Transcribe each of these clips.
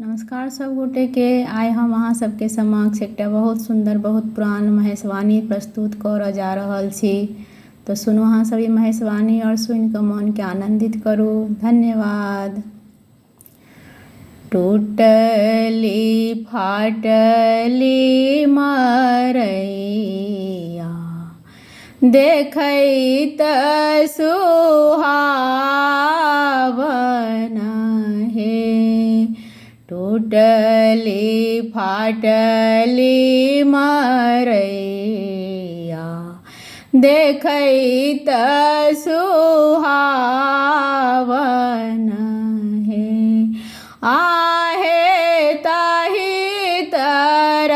नमस्कार सब गोटे के। आइ हम अहाँ सबके समक्ष एकटा बहुत सुंदर बहुत पुरान महेशवाणी प्रस्तुत करऽ जा रहल छी। तो सुनू अहाँ सब ई महेशवाणी और सुनि कऽ मन के आनंदित करू। धन्यवाद। टूटली फाटली मरैया देखैत सुहावन हे। टूटली फाटली मरैया देखैत सुहावन हे। आहे ताहि तर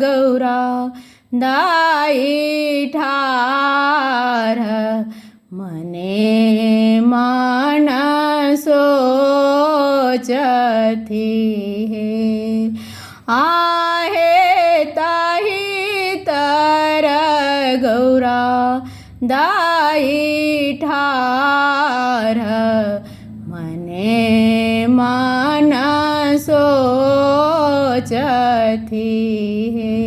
गौरा दाई ठार मने मन सोचती है। आहे ताहि तर गौरा दाई ठार मने मन सोचती है।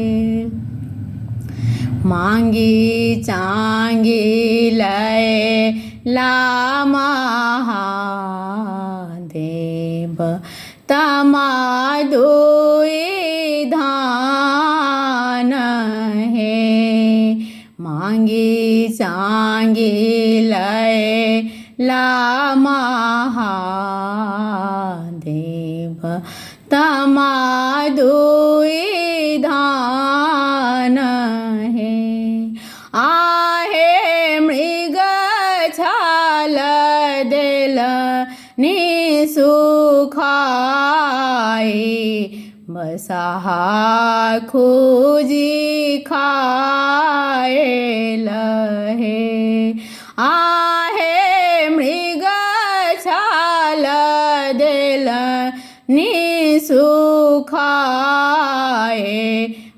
मांगी चांगी लय ला महादेव तमादुई धान है। मांगी चांगी लय ला महादेव तमादुई धान है। आहे मृग छाल देल निसुखाई बसाहा खूजी खाए लहे। आहे मृग छाल देल निसुखाए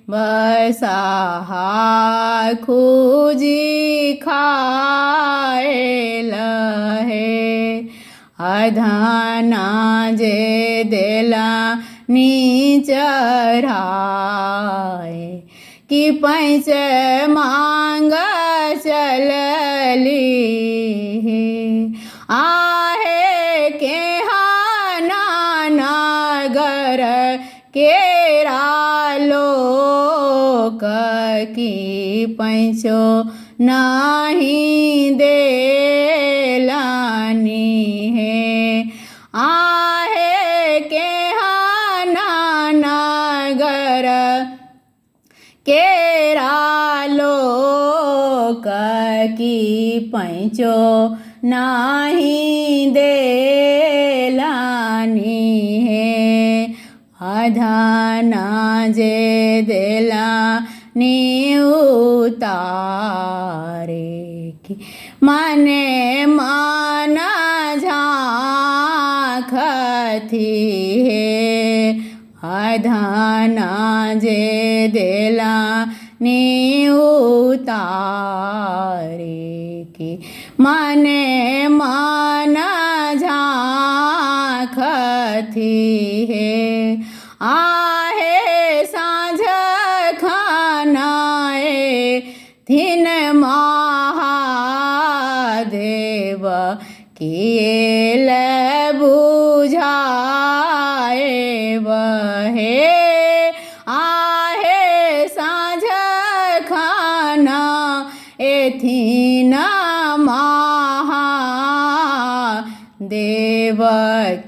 बसाहा खूजी खाए लहे। अधना जे देला नीचराए कि पैंच मांग चलली। आहे केहना नगर केरा लोक की पैंचो नहीं देलानी है। आहे केहना नगर केरा लोक की पैंचो नहीं देलानी है। अधना जे देला नी उतारे की मने मन झांखती है। अधना जे देला नी उतारे की मने मन झांखती है। आहे साँझ खानाए थिन महादेव किएल बुझाए बहे। आहे साँझ खाना एथिन महादेव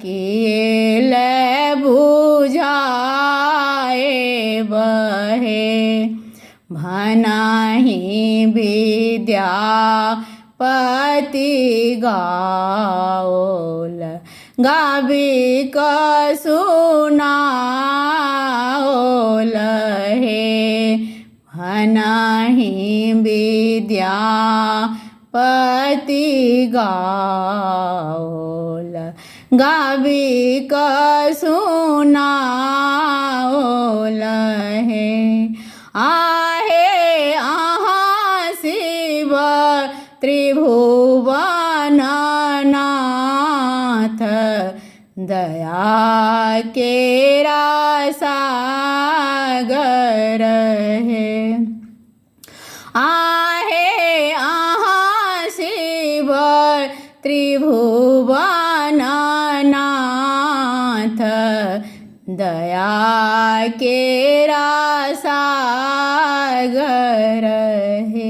किएल बुझाए बहे। भनाहि विद्यापति गाओल गाबी क सुनाओल हे। भनाहि विद्यापति गाओल गाबी क सुनाओल है। आहे आहा शिव त्रिभुवन नाथ दया केरा सागर हे। आहे अहाँ शिव त्रिभुवननाथ, दया केरा सागर हे।